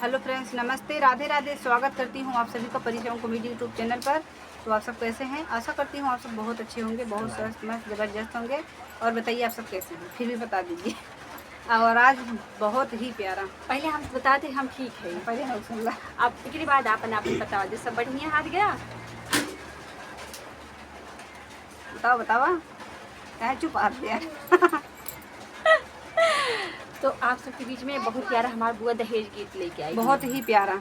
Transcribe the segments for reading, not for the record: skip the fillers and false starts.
Hello friends, नमस्ते, राधे राधे। स्वागत करती हूँ आप सभी का परिचयों कॉमेडी यूट्यूब चैनल पर। तो आप सब कैसे हैं? आशा करती हूँ आप सब बहुत अच्छे होंगे, बहुत स्वस्थ मस्त ज़बरदस्त होंगे। और बताइए आप सब कैसे हैं, फिर भी बता दीजिए। और आज बहुत ही प्यारा, पहले हम बताते हम ठीक है। पहले हम सुन ला, अब एकरी बाद आपन बताओ जो सब बढ़िया हाथ गया। बताओ बतावा कहे चुप आ दिया। तो आप सबके बीच में बहुत प्यारा हमारा बुआ दहेज गीत लेके आई। बहुत ही प्यारा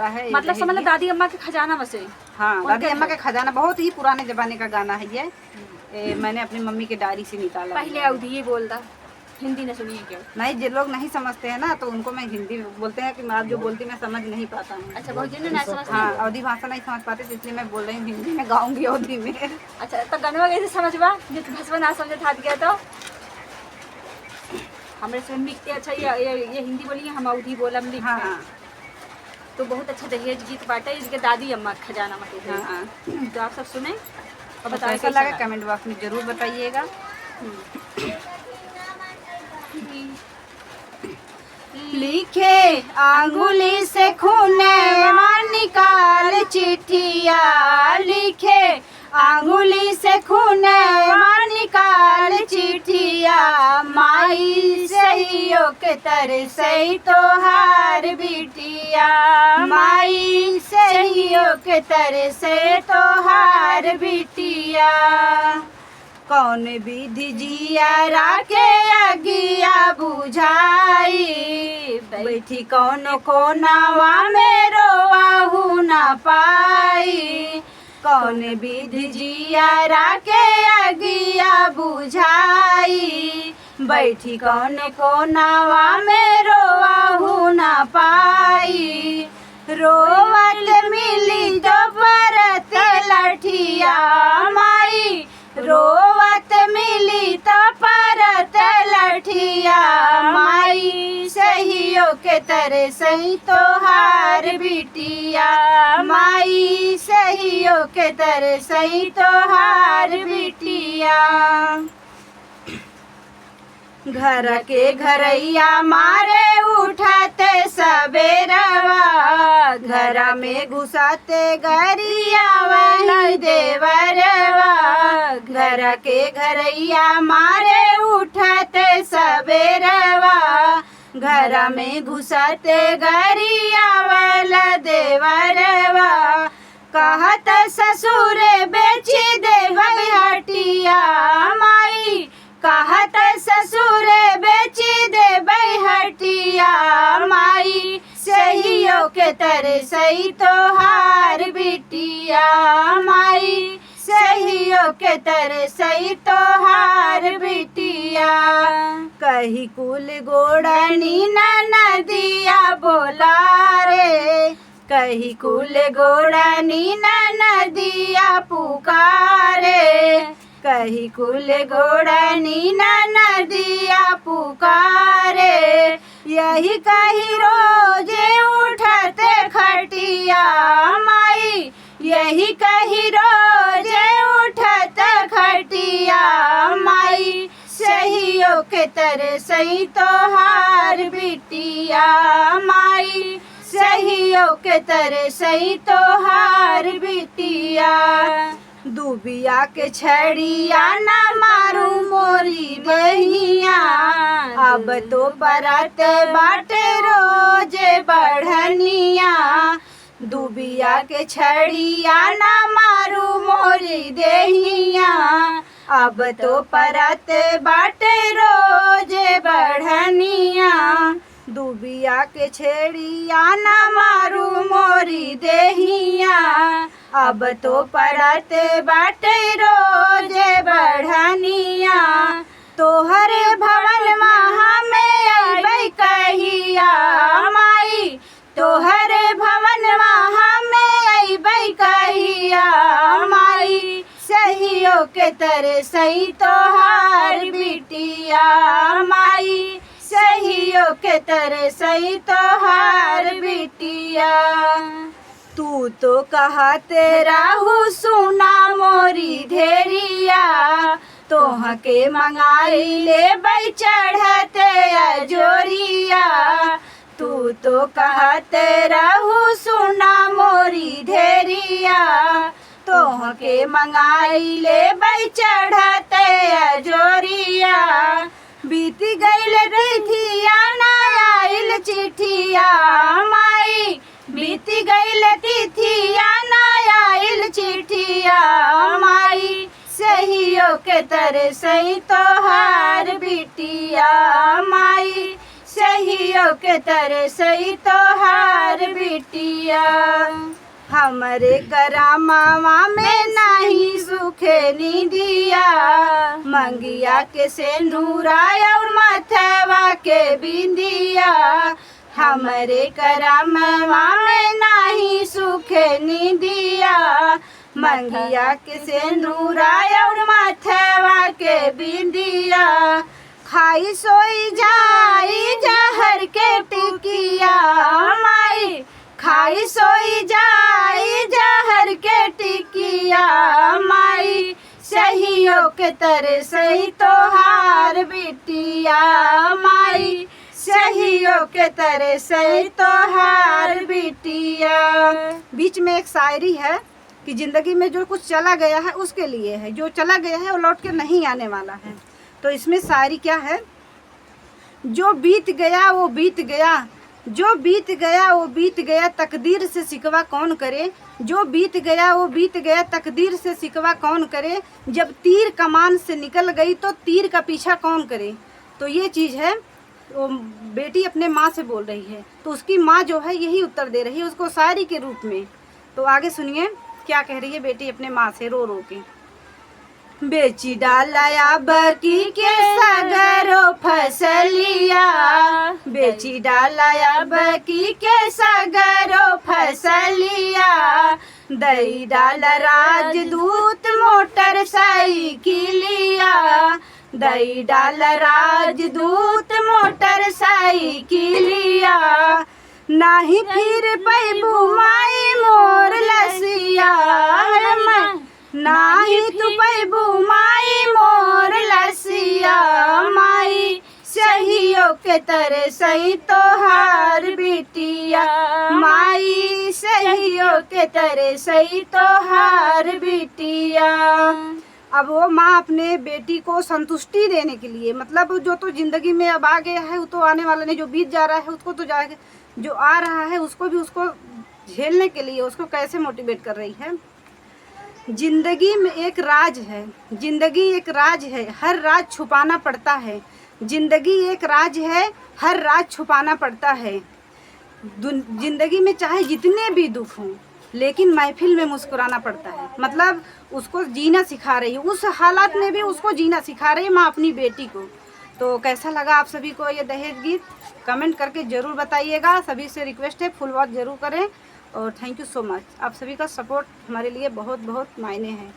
है ये मतलब दहेज समझ लो गीत। दादी अम्मा के खजाना में से। हाँ, दादी अम्मा का खजाना, बहुत ही पुराने जमाने का गाना है ये। मैंने अपनी मम्मी के डायरी से निकाला। पहले अवधि ये बोलता, हिंदी न सुनिए क्यों। नहीं, जो लोग नहीं समझते हैं ना तो उनको मैं हिंदी बोलते हैं कि आप जो बोलती मैं समझ नहीं पाता हूँ। अच्छा, बहुत जन ना समझते। हाँ, अवधी भाषा नहीं समझ पाते तो इसलिए मैं बोल रही हूँ हिंदी में, गाऊंगी अवधी में। अच्छा, तो गनवा कैसे समझबा जो भसवा ना समझे हाथ गया तो हमरे से लिखते। अच्छा ये हिंदी बोलिए, हम अवधि बोलम लिखते। हाँ हाँ तो बहुत अच्छा दहेज गीत बाटे इसके दादी अम्मा के खजाना में के। हाँ हाँ। तो आप सब सुने और तो बताइए कैसा लगा कमेंट बॉक्स में जरूर बताइएगा। लिखे अंगुली से खूनवा निकाल चिट्ठिया, लिखे अंगुली से खूनवा निकाल चिट्ठिया, माई सहियो के तरसई तोहार बिटिया, माई सहियो के तरसई तोहार बिटिया। कौन विधि जिया राके अगिया बुझाई, बैठी कौन कोनावा में रोवाहू ना पाई, कौन विधि जिया राके अगिया बुझाई, बैठी कौन कोनावा में रोवाहू ना पाई, रोवत मिली जो परत लठिया, माई रोवत मिली तो परत लठिया, माई सहियो के तरसई तोहार बिटिया, माई सहियो के तरसई तोहार बिटिया। घर के घरैया मारे उठते सबेरवा, घर में घुसाते गरिया वही देवरवा, घर के घरैया मारे उठते सबेरवा, घर में घुसाते गरिया वाला देवरवा, कहत ससुर बेची दे हटिया, माई कहत ससुर बेची दे हटिया, माई सहियो के तरसई तोहार बिटिया, माई सहियो के तरसई तोहार बिटिया। कही कुल गोड़नी नदिया बोला रे, कही कुल गोड़नी नदिया पुकारे, कही कुल गोड़नी नदिया पुकारे, यही कही रोजे उठते खटिया, माई यही कही रोजे उठते खटिया, माई सहियो के तरसई तोहार बिटिया, माई सहियो के तरसई तोहार बिटिया। दुबिया के छड़िया न मारू मोरी बहिया, अब तो बरत बाटे रोजे बढ़निया, दुबिया के छड़िया न मारू मोरी देहिया, अब तो परत बाटे रोजे बढ़निया, दुबिया के छेड़िया न मारू मोरी देहिया, अब तो परत बाटे रोजे बढ़निया, तोहरे भवन महा में अइबै कहिया, माई तोहरे भवन महा में अइबै कहिया, माई सहियो के तरसई तोहार बिटिया, माई सहियो के तरसई तोहार बिटिया। तू तो कहते राहु सुना मोरी धेरिया, तोह के मंगाई ले चढ़ते अजोरिया, तू तो कहते रहू सुना मोरी धेरिया, तोह के मंगाई ले बई चढ़ते अजोरिया। बीत गईल तिथिया ना आइल चिठिया माई, बीत गईल तिथिया ना आइल चिठिया माई। सहियो के तरह सही तोहार बिटिया माई, सहियो के तरह सही तोहार बिटिया। हमरे करामावा में नहीं सुखे निदिया, मंगिया के सेंदूरा और मथवा के बिंदिया। हमरे करामावा में नहीं सुखे निदिया, मंगिया के सेंदूरा और मथवा के बिंदिया। खाई सोई जाई जहर के टिकिया माई, खाई सोई जाई जहर के टिकिया माई। सहियो के तरह सही तोहार बिटिया माई, सहियो के तरह सही तोहार बिटिया। बीच में एक शायरी है कि जिंदगी में जो कुछ चला गया है उसके लिए है, जो चला गया है वो लौट के नहीं आने वाला है। तो इसमें शायरी क्या है, जो बीत गया वो बीत गया, जो बीत गया वो बीत गया, तकदीर से शिकवा कौन करे। जो बीत गया वो बीत गया, तकदीर से शिकवा कौन करे। जब तीर कमान से निकल गई तो तीर का पीछा कौन करे। तो ये चीज़ है, वो बेटी अपने माँ से बोल रही है, तो उसकी माँ जो है यही उत्तर दे रही है उसको शायरी के रूप में। तो आगे सुनिए क्या कह रही है बेटी अपने माँ से रो रो के। बेची डाला बकी के सगरो फसलिया, बेची डाला बकी के सगरो फसलिया। दई डाल राजदूत मोटर साइकिलिया, दई डाल राजदूत मोटर साइकिलिया। नाही फिर पैबू माई मोर लसिया, नाही तू पैबू माई मोर लसिया माई। सहियो के तरह सही तोहार बिटिया माई, सहियो के तरह सही तोहार बिटिया। अब वो माँ अपने बेटी को संतुष्टि देने के लिए, मतलब जो तो जिंदगी में अब आ गया है वो तो आने वाला नहीं, जो बीत जा रहा है उसको तो जाएगा, जो आ रहा है उसको भी उसको झेलने के लिए उसको कैसे मोटिवेट कर रही है। जिंदगी में एक राज है, जिंदगी एक राज है, हर राज छुपाना पड़ता है। जिंदगी एक राज है, हर राज छुपाना पड़ता है। जिंदगी में चाहे जितने भी दुख हों, लेकिन महफिल में मुस्कुराना पड़ता है। मतलब उसको जीना सिखा रही है, उस हालात में भी उसको जीना सिखा रही है माँ अपनी बेटी को। तो कैसा लगा आप सभी को ये दहेज गीत, कमेंट करके ज़रूर बताइएगा। सभी से रिक्वेस्ट है फुल वॉच ज़रूर करें और थैंक यू सो मच। आप सभी का सपोर्ट हमारे लिए बहुत बहुत मायने है।